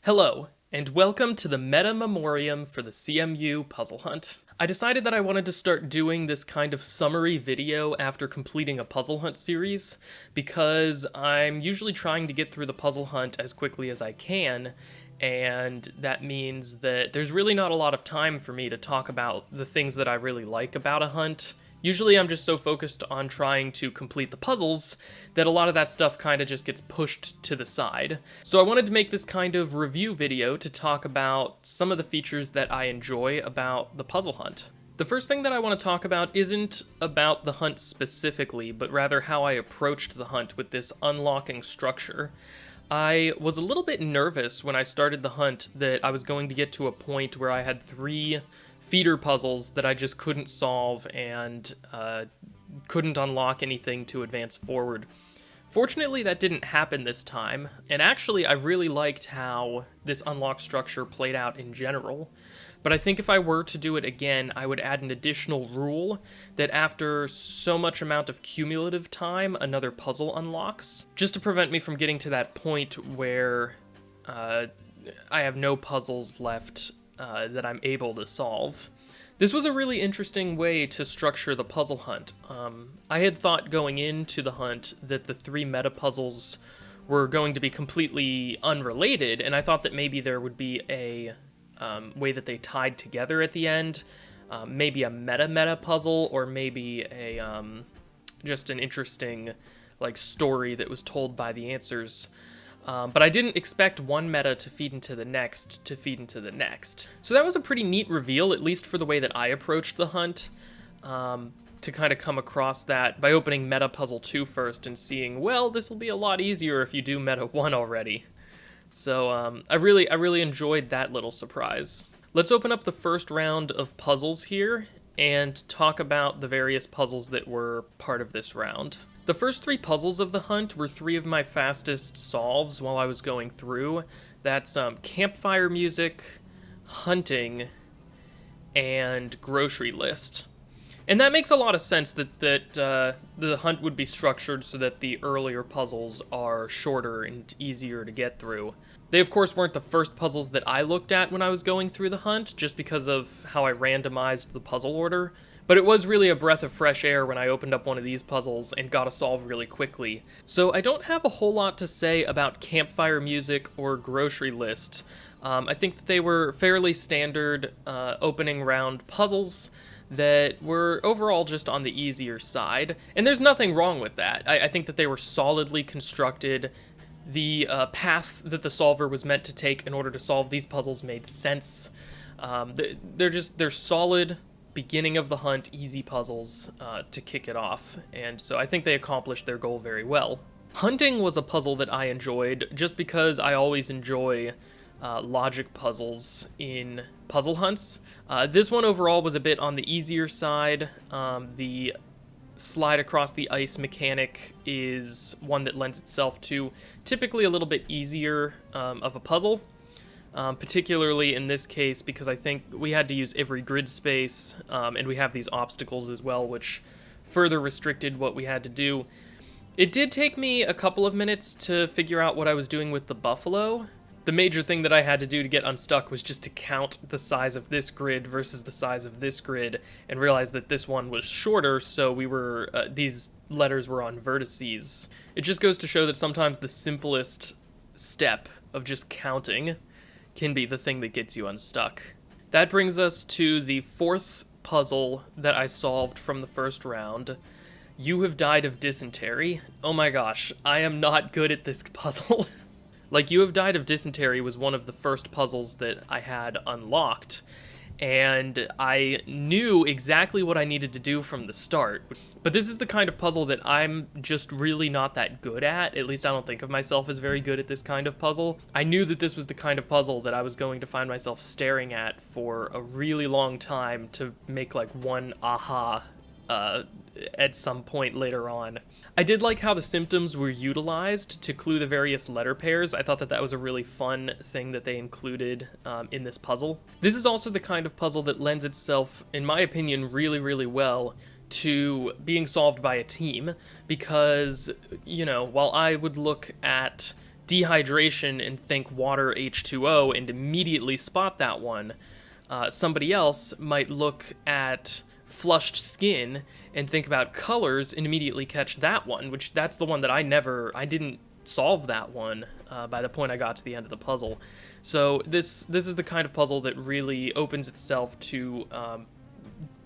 Hello, and welcome to the Meta Memoriam for the CMU puzzle hunt. I decided that I wanted to start doing this kind of summary video after completing a puzzle hunt series, because I'm usually trying to get through the puzzle hunt as quickly as I can, and that means that there's really not a lot of time for me to talk about the things that I really like about a hunt. Usually I'm just so focused on trying to complete the puzzles that a lot of that stuff kind of just gets pushed to the side. So I wanted to make this kind of review video to talk about some of the features that I enjoy about the puzzle hunt. The first thing that I want to talk about isn't about the hunt specifically, but rather how I approached the hunt with this unlocking structure. I was a little bit nervous when I started the hunt that I was going to get to a point where I had 3 feeder puzzles that I just couldn't solve and couldn't unlock anything to advance forward. Fortunately, that didn't happen this time, and actually I really liked how this unlock structure played out in general. But I think if I were to do it again, I would add an additional rule that after so much amount of cumulative time, another puzzle unlocks, just to prevent me from getting to that point where I have no puzzles left that I'm able to solve. This was a really interesting way to structure the puzzle hunt. I had thought going into the hunt that the 3 meta puzzles were going to be completely unrelated, and I thought that maybe there would be a way that they tied together at the end, maybe a meta puzzle, or maybe a just an interesting story that was told by the answers. But I didn't expect one meta to feed into the next, So that was a pretty neat reveal, at least for the way that I approached the hunt, to kind of come across that by opening meta puzzle 2 first and seeing, well, this will be a lot easier if you do meta 1 already. So I really enjoyed that little surprise. Let's open up the first round of puzzles here and talk about the various puzzles that were part of this round. The first 3 puzzles of the hunt were 3 of my fastest solves while I was going through. That's campfire music, hunting, and grocery list. And that makes a lot of sense that the hunt would be structured so that the earlier puzzles are shorter and easier to get through. They, of course, weren't the first puzzles that I looked at when I was going through the hunt, just because of how I randomized the puzzle order. But it was really a breath of fresh air when I opened up one of these puzzles and got a solve really quickly. So I don't have a whole lot to say about campfire music or grocery list. I think that they were fairly standard opening round puzzles that were overall just on the easier side. And there's nothing wrong with that. I think that they were solidly constructed. The path that the solver was meant to take in order to solve these puzzles made sense. They're solid beginning of the hunt, easy puzzles to kick it off, and so I think they accomplished their goal very well. Hunting was a puzzle that I enjoyed just because I always enjoy logic puzzles in puzzle hunts. This one overall was a bit on the easier side. The slide across the ice mechanic is one that lends itself to typically a little bit easier of a puzzle. Particularly in this case because I think we had to use every grid space, and we have these obstacles as well, which further restricted what we had to do. It did take me a couple of minutes to figure out what I was doing with the buffalo. The major thing that I had to do to get unstuck was just to count the size of this grid versus the size of this grid, and realize that this one was shorter, so these letters were on vertices. It just goes to show that sometimes the simplest step of just counting can be the thing that gets you unstuck. That brings us to the 4th puzzle that I solved from the first round. You have died of dysentery. Oh my gosh, I am not good at this puzzle. You have died of dysentery was one of the first puzzles that I had unlocked, and I knew exactly what I needed to do from the start. But this is the kind of puzzle that I'm just really not that good at least I don't think of myself as very good at this kind of puzzle. I knew that this was the kind of puzzle that I was going to find myself staring at for a really long time to make one aha at some point later on. I did like how the symptoms were utilized to clue the various letter pairs. I thought that that was a really fun thing that they included in this puzzle. This is also the kind of puzzle that lends itself, in my opinion, really well to being solved by a team, because, while I would look at dehydration and think water H2O and immediately spot that one. Somebody else might look at flushed skin and think about colors and immediately catch that one, which that's the one that I didn't solve that one by the point I got to the end of the puzzle. So this is the kind of puzzle that really opens itself to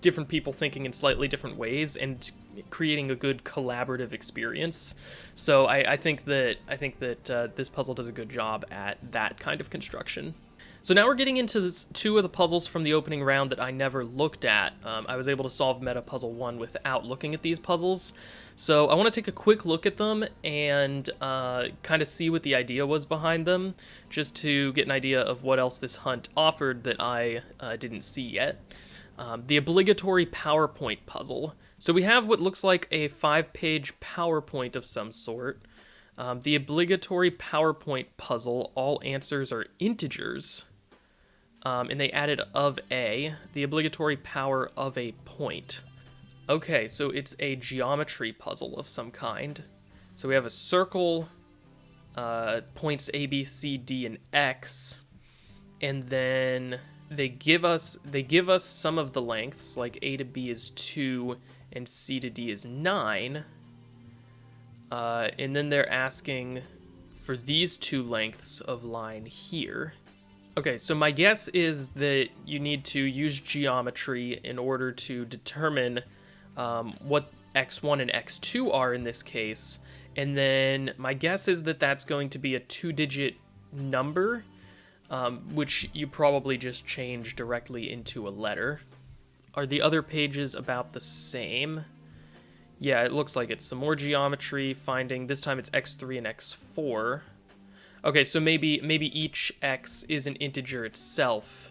different people thinking in slightly different ways and creating a good collaborative experience. So I think that this puzzle does a good job at that kind of construction. So now we're getting into two of the puzzles from the opening round that I never looked at. I was able to solve Meta Puzzle 1 without looking at these puzzles. So I want to take a quick look at them and kind of see what the idea was behind them, just to get an idea of what else this hunt offered that I didn't see yet. The obligatory PowerPoint puzzle. So we have what looks like a 5-page PowerPoint of some sort. The obligatory PowerPoint puzzle, all answers are integers. And they added of a, the obligatory power of a point. Okay, so it's a geometry puzzle of some kind. So we have a circle, points A, B, C, D, and X, and then they give us some of the lengths, like A to B is 2 and C to D is 9. And then they're asking for these two lengths of line here. Okay, so my guess is that you need to use geometry in order to determine what x1 and x2 are in this case, and then my guess is that that's going to be a 2-digit number, which you probably just change directly into a letter. Are the other pages about the same? Yeah, it looks like it's some more geometry, finding, this time it's x3 and x4. Okay, so maybe each x is an integer itself,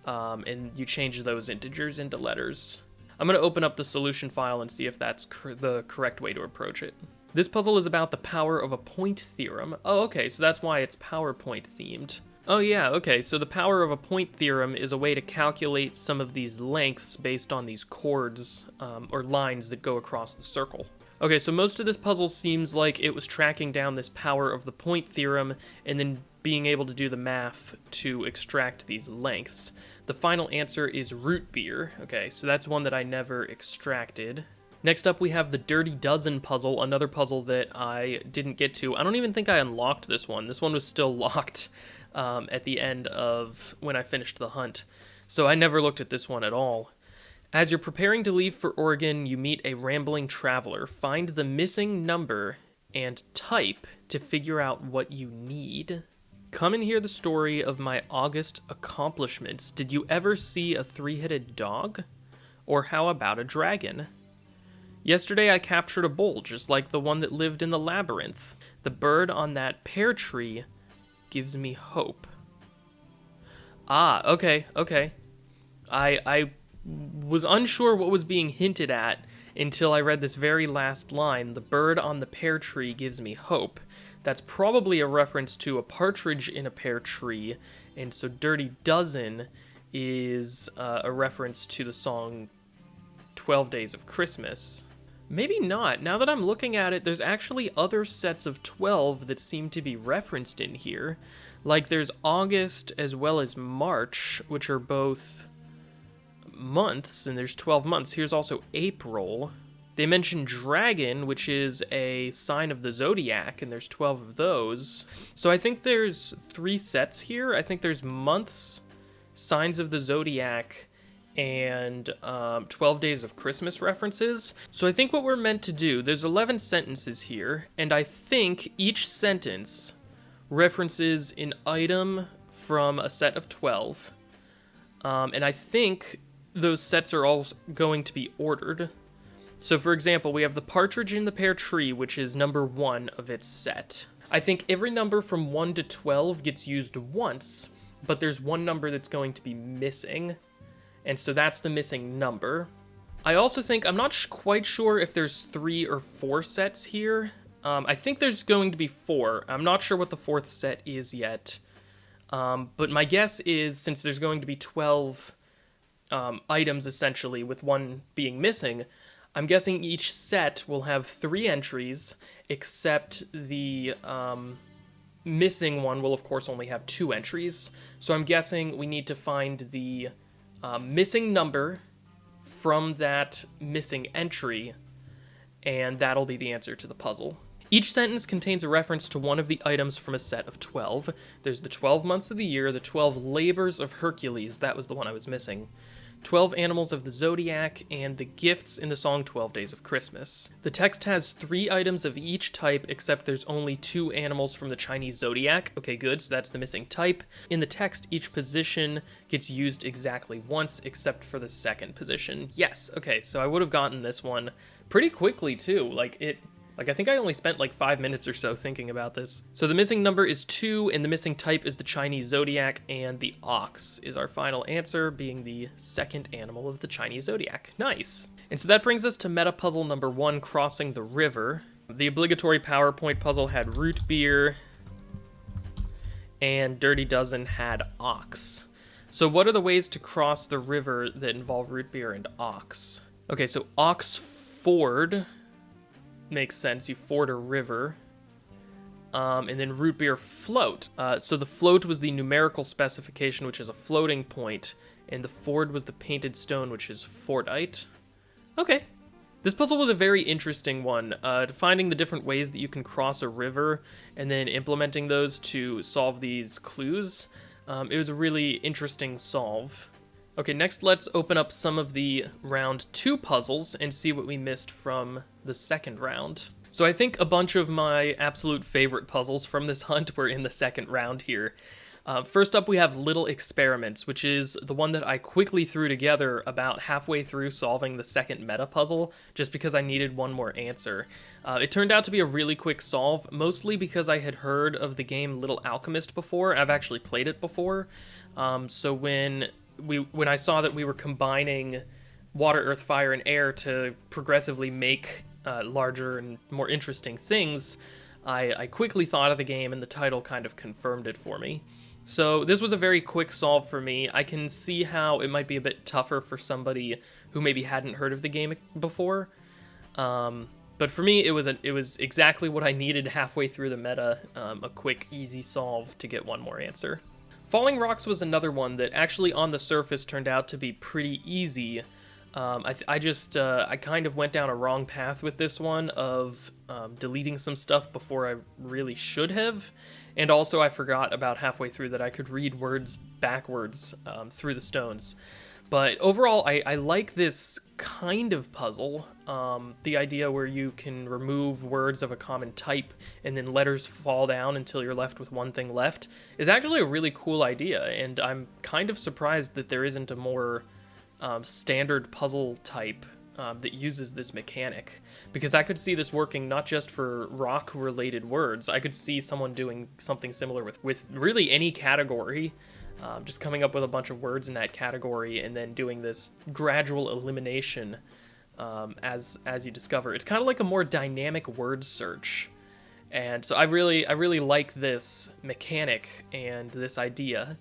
and you change those integers into letters. I'm going to open up the solution file and see if that's the correct way to approach it. This puzzle is about the power of a point theorem. Oh, okay, so that's why it's PowerPoint themed. Oh yeah, okay, so the power of a point theorem is a way to calculate some of these lengths based on these chords, or lines that go across the circle. Okay, so most of this puzzle seems like it was tracking down this power of the point theorem and then being able to do the math to extract these lengths. The final answer is root beer. Okay, so that's one that I never extracted. Next up, we have the Dirty Dozen puzzle, another puzzle that I didn't get to. I don't even think I unlocked this one. This one was still locked at the end of when I finished the hunt. So I never looked at this one at all. As you're preparing to leave for Oregon, you meet a rambling traveler. Find the missing number and type to figure out what you need. Come and hear the story of my August accomplishments. Did you ever see a 3-headed dog? Or how about a dragon? Yesterday I captured a bull just like the one that lived in the labyrinth. The bird on that pear tree gives me hope. Ah, okay. I was unsure what was being hinted at until I read this very last line. The bird on the pear tree gives me hope. That's probably a reference to a partridge in a pear tree, and so Dirty Dozen is a reference to the song 12 Days of Christmas. Maybe not. Now that I'm looking at it, there's actually other sets of 12 that seem to be referenced in here. Like there's August as well as March, which are both months, and there's 12 months. Here's also April. They mention dragon, which is a sign of the zodiac, and there's 12 of those. So I think there's 3 sets here. I think there's months, signs of the zodiac, and 12 Days of Christmas references. So I think what we're meant to do, there's 11 sentences here, and I think each sentence references an item from a set of 12. And I think those sets are all going to be ordered. So for example, we have the partridge in the pear tree, which is number 1 of its set. I think every number from 1 to 12 gets used once, but there's one number that's going to be missing, and so that's the missing number. I also think, I'm not quite sure if there's 3 or 4 sets here. I think there's going to be 4. I'm not sure what the 4th set is yet. But my guess is, since there's going to be 12 items essentially, with one being missing, I'm guessing each set will have 3 entries, except the missing one will, of course, only have 2 entries. So I'm guessing we need to find the missing number from that missing entry, and that'll be the answer to the puzzle. Each sentence contains a reference to one of the items from a set of 12. There's the 12 months of the year, the 12 labors of Hercules, that was the one I was missing, 12 animals of the zodiac, and the gifts in the song 12 Days of Christmas. The text has 3 items of each type, except there's only 2 animals from the Chinese zodiac. Okay, good, so that's the missing type. In the text, each position gets used exactly once, except for the second position. Yes, okay, so I would have gotten this one pretty quickly, too. I think I only spent like 5 minutes or so thinking about this. So the missing number is 2, and the missing type is the Chinese zodiac, and the ox is our final answer, being the second animal of the Chinese zodiac. Nice. And so that brings us to meta puzzle number 1, crossing the river. The obligatory PowerPoint puzzle had root beer, and Dirty Dozen had ox. So what are the ways to cross the river that involve root beer and ox? Okay, so ox ford makes sense. You ford a river. And then root beer float. So the float was the numerical specification, which is a floating point, and the ford was the painted stone, which is fordite. Okay. This puzzle was a very interesting one. Finding the different ways that you can cross a river and then implementing those to solve these clues. It was a really interesting solve. Okay, next let's open up some of the round 2 puzzles and see what we missed from the second round. So I think a bunch of my absolute favorite puzzles from this hunt were in the second round here. First up we have Little Experiments, which is the one that I quickly threw together about halfway through solving the second meta puzzle, just because I needed one more answer. It turned out to be a really quick solve, mostly because I had heard of the game Little Alchemist before, and I've actually played it before. So when I saw that we were combining water, earth, fire, and air to progressively make larger and more interesting things, I quickly thought of the game, and the title kind of confirmed it for me. So this was a very quick solve for me. I can see how it might be a bit tougher for somebody who maybe hadn't heard of the game before. But for me, it was exactly what I needed halfway through the meta, a quick, easy solve to get one more answer. Falling Rocks was another one that actually on the surface turned out to be pretty easy. I kind of went down a wrong path with this one of deleting some stuff before I really should have. And also I forgot about halfway through that I could read words backwards through the stones. But overall, I like this kind of puzzle. The idea where you can remove words of a common type and then letters fall down until you're left with one thing left is actually a really cool idea. And I'm kind of surprised that there isn't a more standard puzzle type that uses this mechanic, because I could see this working not just for rock-related words. I could see someone doing something similar with really any category, just coming up with a bunch of words in that category and then doing this gradual elimination as you discover. It's kind of like a more dynamic word search, and so I really like this mechanic and this idea.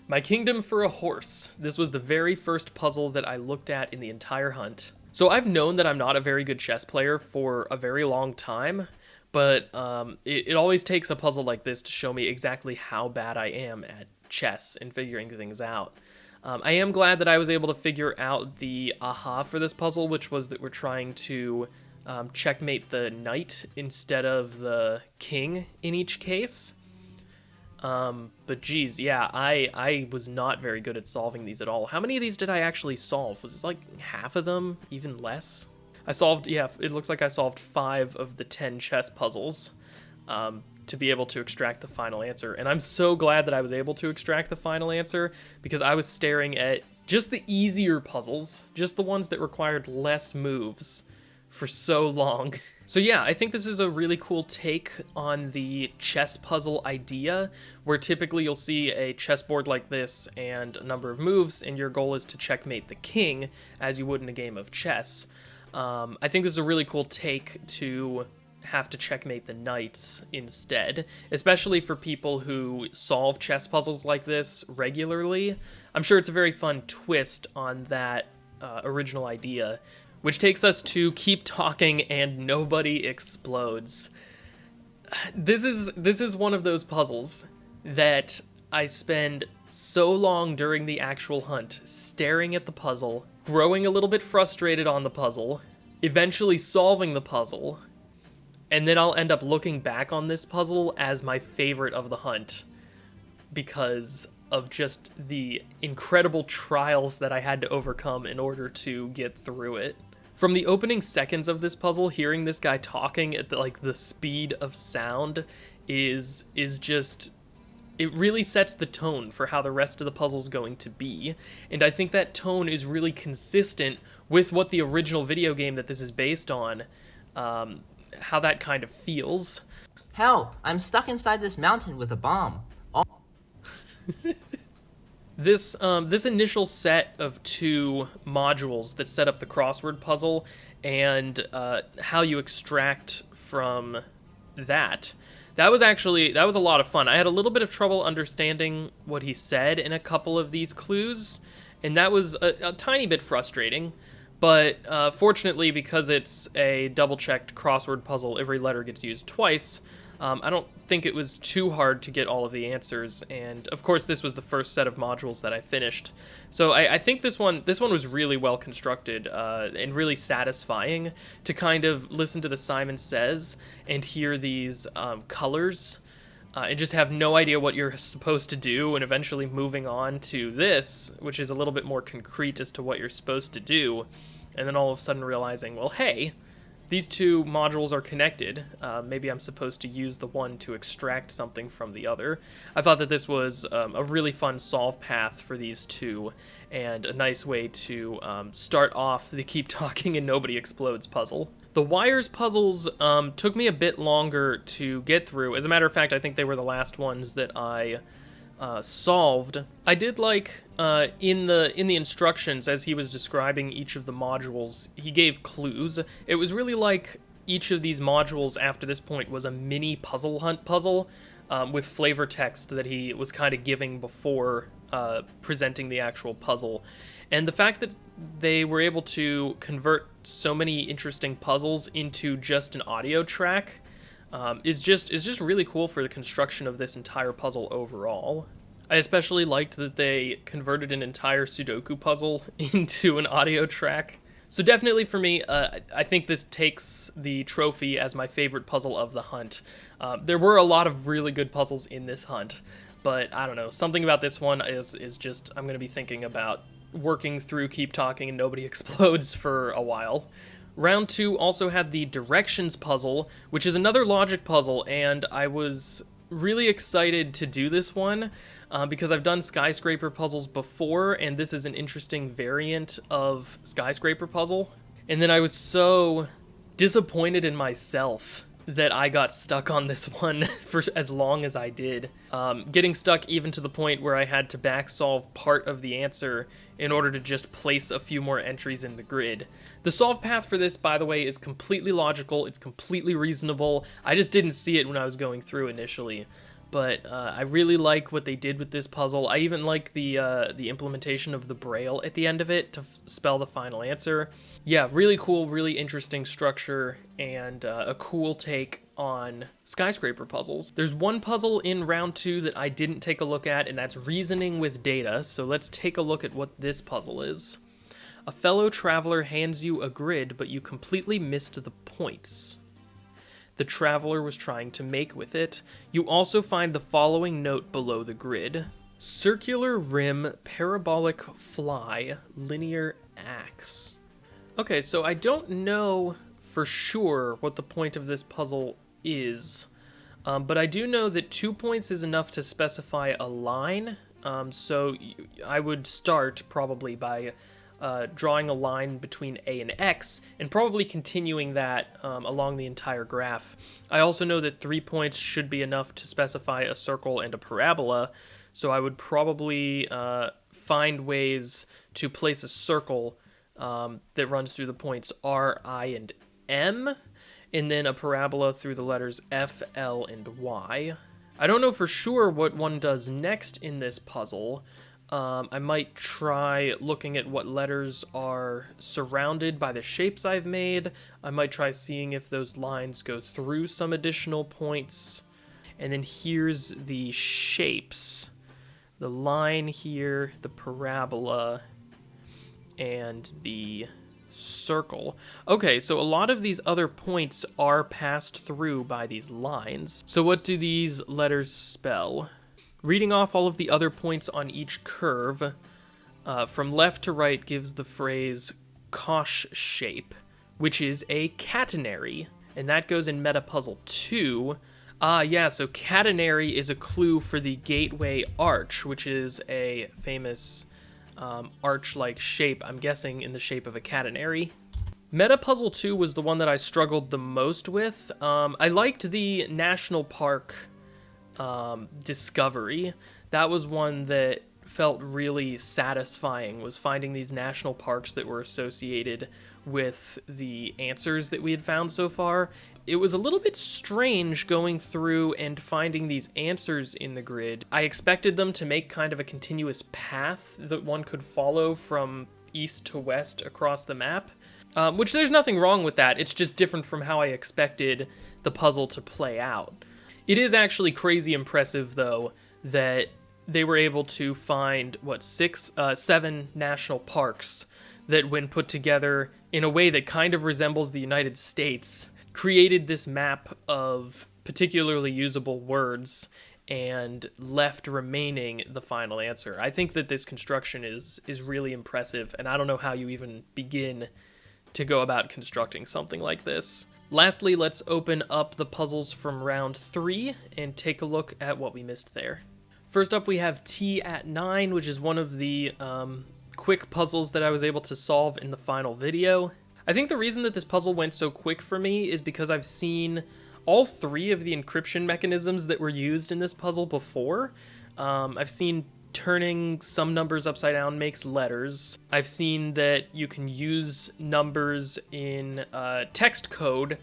My Kingdom for a Horse. This was the very first puzzle that I looked at in the entire hunt. So I've known that I'm not a very good chess player for a very long time, but it always takes a puzzle like this to show me exactly how bad I am at chess and figuring things out. I am glad that I was able to figure out the aha for this puzzle, which was that we're trying to checkmate the knight instead of the king in each case. But geez, yeah, I was not very good at solving these at all. How many of these did I actually solve? Was it like half of them? Even less? It looks like I solved 5 of the 10 chess puzzles, to be able to extract the final answer. And I'm so glad that I was able to extract the final answer, because I was staring at just the easier puzzles, just the ones that required less moves, for so long. So yeah, I think this is a really cool take on the chess puzzle idea, where typically you'll see a chessboard like this and a number of moves, and your goal is to checkmate the king, as you would in a game of chess. I think this is a really cool take to have to checkmate the knights instead, especially for people who solve chess puzzles like this regularly. I'm sure it's a very fun twist on that original idea. Which takes us to Keep Talking and Nobody Explodes. This is one of those puzzles that I spend so long during the actual hunt staring at the puzzle, growing a little bit frustrated on the puzzle, eventually solving the puzzle, and then I'll end up looking back on this puzzle as my favorite of the hunt because of just the incredible trials that I had to overcome in order to get through it. From the opening seconds of this puzzle, hearing this guy talking at the speed of sound is just, it really sets the tone for how the rest of the puzzle's going to be. And I think that tone is really consistent with what the original video game that this is based on, how that kind of feels. Help! I'm stuck inside this mountain with a bomb. This initial set of 2 modules that set up the crossword puzzle and how you extract from that was a lot of fun. I had a little bit of trouble understanding what he said in a couple of these clues, and that was a tiny bit frustrating. But fortunately, because it's a double-checked crossword puzzle, every letter gets used twice. I don't think it was too hard to get all of the answers, and of course this was the first set of modules that I finished. So I think this one was really well constructed and really satisfying to kind of listen to the Simon Says and hear these colors and just have no idea what you're supposed to do, and eventually moving on to this, which is a little bit more concrete as to what you're supposed to do, and then all of a sudden realizing, well, hey, these 2 modules are connected. Maybe I'm supposed to use the one to extract something from the other. I thought that this was a really fun solve path for these 2, and a nice way to start off the Keep Talking and Nobody Explodes puzzle. The wires puzzles took me a bit longer to get through. As a matter of fact, I think they were the last ones that I solved. I did like in the instructions, as he was describing each of the modules, he gave clues. It was really like each of these modules after this point was a mini puzzle hunt puzzle with flavor text that he was kind of giving before presenting the actual puzzle. And the fact that they were able to convert so many interesting puzzles into just an audio track is just really cool for the construction of this entire puzzle overall. I especially liked that they converted an entire Sudoku puzzle into an audio track. So definitely for me, I think this takes the trophy as my favorite puzzle of the hunt. There were a lot of really good puzzles in this hunt, but I don't know, something about this one is just, I'm going to be thinking about working through Keep Talking and Nobody Explodes for a while. Round 2 also had the directions puzzle, which is another logic puzzle, and I was really excited to do this one because I've done skyscraper puzzles before, and this is an interesting variant of skyscraper puzzle. And then I was so disappointed in myself that I got stuck on this one for as long as I did. Getting stuck even to the point where I had to back solve part of the answer in order to just place a few more entries in the grid. The solve path for this, by the way, is completely logical, it's completely reasonable. I just didn't see it when I was going through initially. But I really like what they did with this puzzle. I even like the implementation of the braille at the end of it to spell the final answer. Yeah, really cool, really interesting structure, and a cool take on skyscraper puzzles. There's one puzzle in round 2 that I didn't take a look at, and that's reasoning with data. So let's take a look at what this puzzle is. A fellow traveler hands you a grid, but you completely missed the points the traveler was trying to make with it. You also find the following note below the grid. Circular rim, parabolic fly, linear axe. Okay, so I don't know for sure what the point of this puzzle is, but I do know that 2 points is enough to specify a line, so I would start probably by drawing a line between A and X, and probably continuing that along the entire graph. I also know that 3 points should be enough to specify a circle and a parabola, so I would probably find ways to place a circle that runs through the points R, I, and M, and then a parabola through the letters F, L, and Y. I don't know for sure what one does next in this puzzle, I might try looking at what letters are surrounded by the shapes I've made. I might try seeing if those lines go through some additional points. And then here's the shapes. The line here, the parabola, and the circle. Okay, so a lot of these other points are passed through by these lines. So what do these letters spell? Reading off all of the other points on each curve, from left to right gives the phrase Koch shape, which is a catenary, and that goes in Meta Puzzle 2. Yeah, so catenary is a clue for the gateway arch, which is a famous arch-like shape, I'm guessing in the shape of a catenary. Meta Puzzle 2 was the one that I struggled the most with. I liked the National Park discovery. That was one that felt really satisfying, was finding these national parks that were associated with the answers that we had found so far. It was a little bit strange going through and finding these answers in the grid. I expected them to make kind of a continuous path that one could follow from east to west across the map, which there's nothing wrong with that. It's just different from how I expected the puzzle to play out. It is actually crazy impressive, though, that they were able to find, 7 national parks that, when put together in a way that kind of resembles the United States, created this map of particularly usable words and left remaining the final answer. I think that this construction is really impressive, and I don't know how you even begin to go about constructing something like this. Lastly, let's open up the puzzles from round 3 and take a look at what we missed there. First up, we have T at 9, which is one of the quick puzzles that I was able to solve in the final video. I think the reason that this puzzle went so quick for me is because I've seen all 3 of the encryption mechanisms that were used in this puzzle before. I've seen turning some numbers upside down makes letters. I've seen that you can use numbers in text code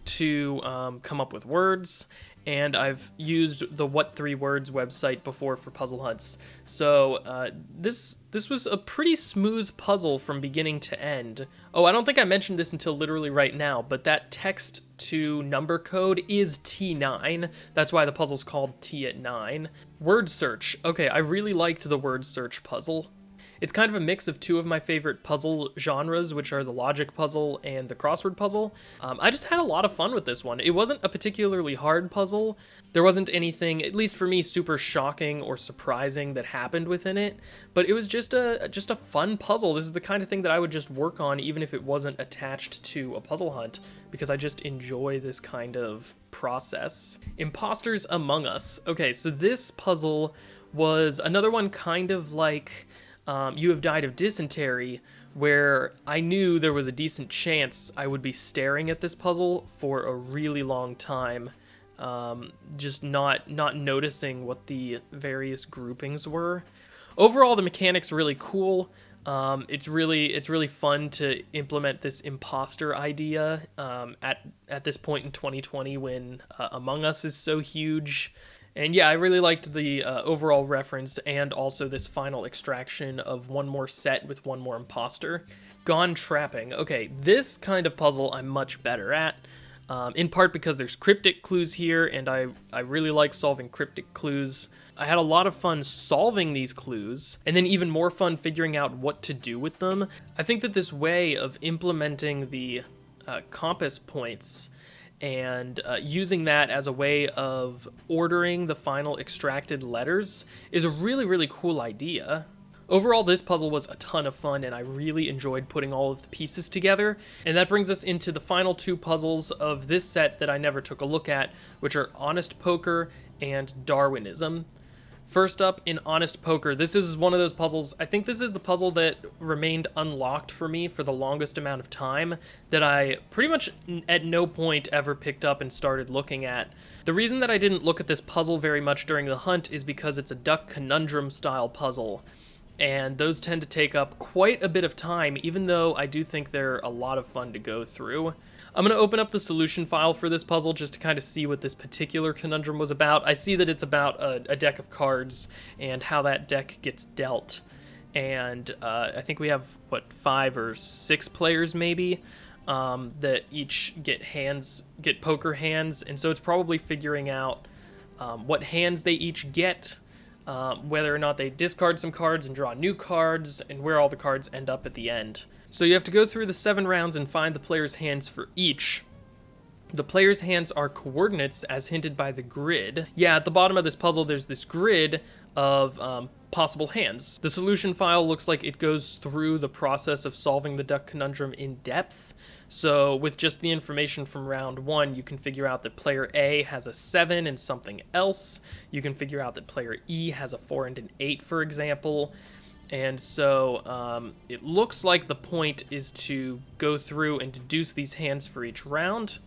to come up with words, and I've used the What 3 Words website before for puzzle hunts. So this was a pretty smooth puzzle from beginning to end. Oh, I don't think I mentioned this until literally right now, but that text to number code is T9. That's why the puzzle's called T at 9. Word search. Okay, I really liked the word search puzzle. It's kind of a mix of 2 of my favorite puzzle genres, which are the logic puzzle and the crossword puzzle. I just had a lot of fun with this one. It wasn't a particularly hard puzzle. There wasn't anything, at least for me, super shocking or surprising that happened within it, but it was just a fun puzzle. This is the kind of thing that I would just work on even if it wasn't attached to a puzzle hunt, because I just enjoy this kind of process. Imposters Among Us. Okay, so this puzzle was another one kind of like You Have Died of Dysentery, where I knew there was a decent chance I would be staring at this puzzle for a really long time, just not noticing what the various groupings were. Overall, the mechanic's really cool. It's really fun to implement this imposter idea at this point in 2020 when Among Us is so huge. And yeah, I really liked the overall reference and also this final extraction of one more set with one more imposter. Gone Trapping. Okay, this kind of puzzle I'm much better at, in part because there's cryptic clues here, and I really like solving cryptic clues. I had a lot of fun solving these clues, and then even more fun figuring out what to do with them. I think that this way of implementing the compass points and using that as a way of ordering the final extracted letters is a really, really cool idea. Overall, this puzzle was a ton of fun, and I really enjoyed putting all of the pieces together. And that brings us into the final 2 puzzles of this set that I never took a look at, which are Honest Poker and Darwinism. First up, in Honest Poker, this is one of those puzzles, I think this is the puzzle that remained unlocked for me for the longest amount of time, that I pretty much at no point ever picked up and started looking at. The reason that I didn't look at this puzzle very much during the hunt is because it's a duck conundrum style puzzle, and those tend to take up quite a bit of time, even though I do think they're a lot of fun to go through. I'm going to open up the solution file for this puzzle just to kind of see what this particular conundrum was about. I see that it's about a deck of cards and how that deck gets dealt. And I think we have, 5 or 6 players maybe that each get poker hands. And so it's probably figuring out what hands they each get, whether or not they discard some cards and draw new cards, and where all the cards end up at the end. So you have to go through the 7 rounds and find the player's hands for each. The player's hands are coordinates as hinted by the grid. Yeah, at the bottom of this puzzle, there's this grid of possible hands. The solution file looks like it goes through the process of solving the duck conundrum in depth. So with just the information from round 1, you can figure out that player A has a 7 and something else. You can figure out that player E has a 4 and an 8, for example. And so it looks like the point is to go through and deduce these hands for each round.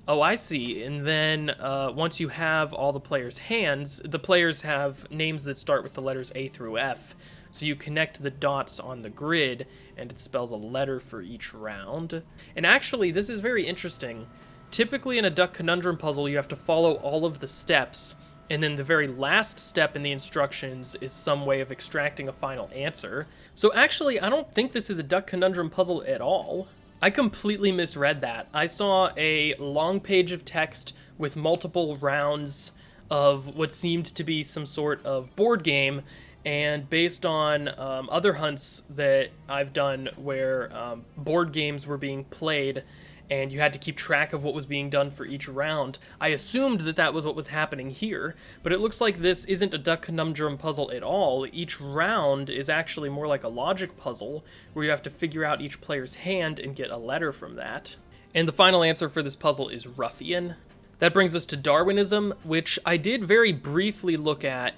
Oh, I see. And then once you have all the players' hands, the players have names that start with the letters A through F. So you connect the dots on the grid, and it spells a letter for each round. And actually, this is very interesting. Typically in a duck conundrum puzzle, you have to follow all of the steps, and then the very last step in the instructions is some way of extracting a final answer. So actually, I don't think this is a duck conundrum puzzle at all. I completely misread that. I saw a long page of text with multiple rounds of what seemed to be some sort of board game, and based on other hunts that I've done where board games were being played, and you had to keep track of what was being done for each round, I assumed that that was what was happening here, but it looks like this isn't a duck conundrum puzzle at all. Each round is actually more like a logic puzzle, where you have to figure out each player's hand and get a letter from that. And the final answer for this puzzle is ruffian. That brings us to Darwinism, which I did very briefly look at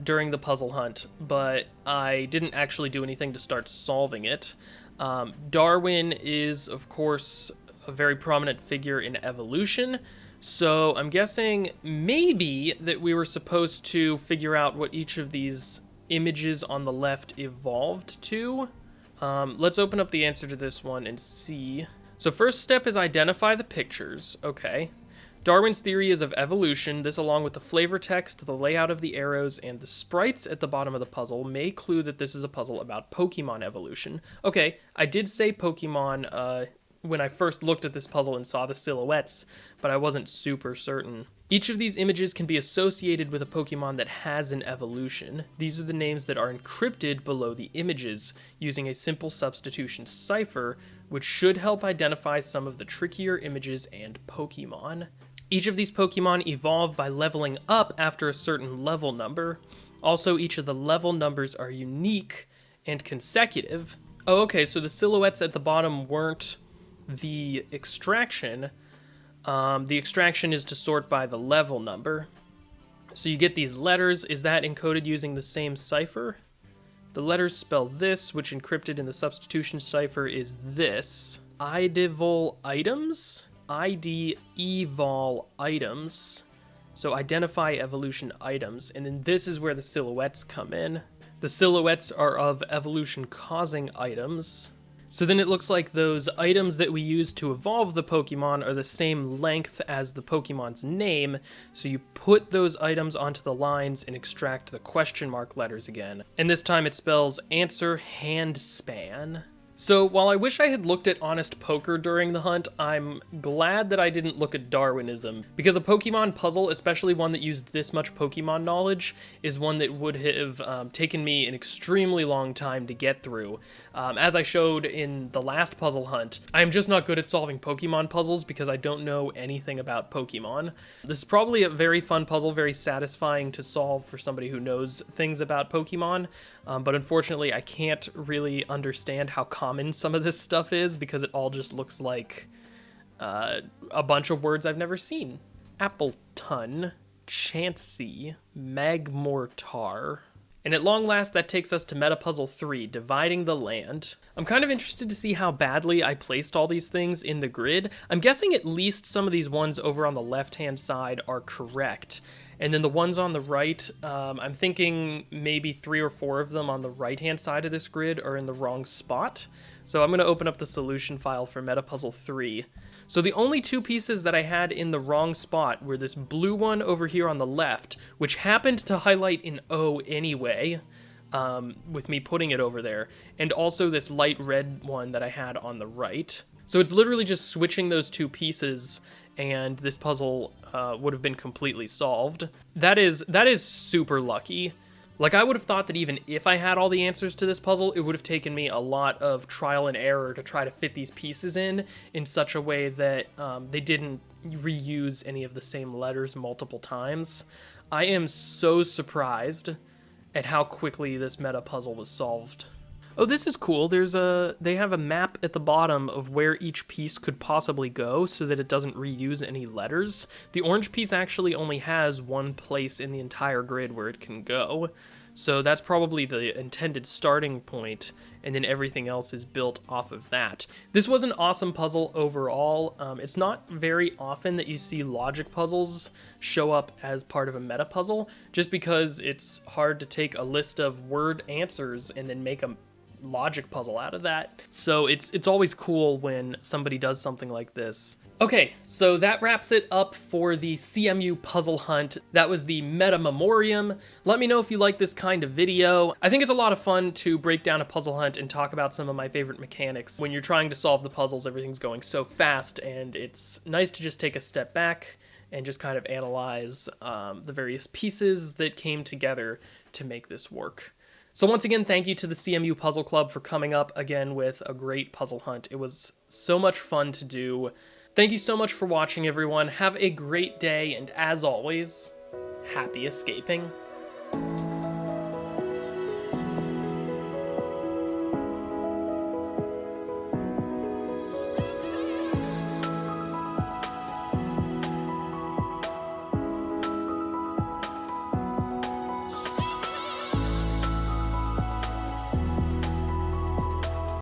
during the puzzle hunt, but I didn't actually do anything to start solving it. Darwin is, of course, a very prominent figure in evolution, so I'm guessing maybe that we were supposed to figure out what each of these images on the left evolved to. Let's open up the answer to this one and see. So first step is identify the pictures. Okay. Darwin's theory is of evolution. This, along with the flavor text, the layout of the arrows, and the sprites at the bottom of the puzzle, may clue that this is a puzzle about Pokemon evolution. Okay, I did say Pokemon when I first looked at this puzzle and saw the silhouettes, but I wasn't super certain. Each of these images can be associated with a Pokemon that has an evolution. These are the names that are encrypted below the images, using a simple substitution cipher, which should help identify some of the trickier images and Pokemon. Each of these Pokemon evolve by leveling up after a certain level number. Also, each of the level numbers are unique and consecutive. Oh, okay, so the silhouettes at the bottom weren't the extraction. The extraction is to sort by the level number. So you get these letters. Is that encoded using the same cipher? The letters spell this, which encrypted in the substitution cipher is this. IDEVOL items? ID evol items. So identify evolution items. And then this is where the silhouettes come in. The silhouettes are of evolution causing items. So then it looks like those items that we use to evolve the Pokemon are the same length as the Pokemon's name, so you put those items onto the lines and extract the question mark letters again. And this time it spells answer handspan. So while I wish I had looked at Honest Poker during the hunt, I'm glad that I didn't look at Darwinism, because a Pokemon puzzle, especially one that used this much Pokemon knowledge, is one that would have taken me an extremely long time to get through. As I showed in the last puzzle hunt, I'm just not good at solving Pokemon puzzles because I don't know anything about Pokemon. This is probably a very fun puzzle, very satisfying to solve for somebody who knows things about Pokemon, but unfortunately I can't really understand how common some of this stuff is because it all just looks like a bunch of words I've never seen. Appleton, Chansey, Magmortar. And at long last, that takes us to Meta Puzzle 3, Dividing the Land. I'm kind of interested to see how badly I placed all these things in the grid. I'm guessing at least some of these ones over on the left-hand side are correct. And then the ones on the right, I'm thinking maybe 3 or 4 of them on the right-hand side of this grid are in the wrong spot. So I'm going to open up the solution file for Meta Puzzle 3. So the only two pieces that I had in the wrong spot were this blue one over here on the left, which happened to highlight in O anyway, with me putting it over there, and also this light red one that I had on the right. So it's literally just switching those two pieces, and this puzzle would have been completely solved. That is super lucky. Like, I would have thought that even if I had all the answers to this puzzle, it would have taken me a lot of trial and error to try to fit these pieces in such a way that they didn't reuse any of the same letters multiple times. I am so surprised at how quickly this meta puzzle was solved. Oh, this is cool. They have a map at the bottom of where each piece could possibly go so that it doesn't reuse any letters. The orange piece actually only has one place in the entire grid where it can go. So that's probably the intended starting point, and then everything else is built off of that. This was an awesome puzzle overall. It's not very often that you see logic puzzles show up as part of a meta puzzle, just because it's hard to take a list of word answers and then make a logic puzzle out of that. So it's always cool when somebody does something like this. Okay, so that wraps it up for the CMU puzzle hunt. That was the Meta Memoriam. Let me know if you like this kind of video. I think it's a lot of fun to break down a puzzle hunt and talk about some of my favorite mechanics. When you're trying to solve the puzzles, everything's going so fast, and it's nice to just take a step back and just kind of analyze the various pieces that came together to make this work. So once again, thank you to the CMU Puzzle Club for coming up again with a great puzzle hunt. It was so much fun to do. Thank you so much for watching, everyone. Have a great day, and as always, happy escaping.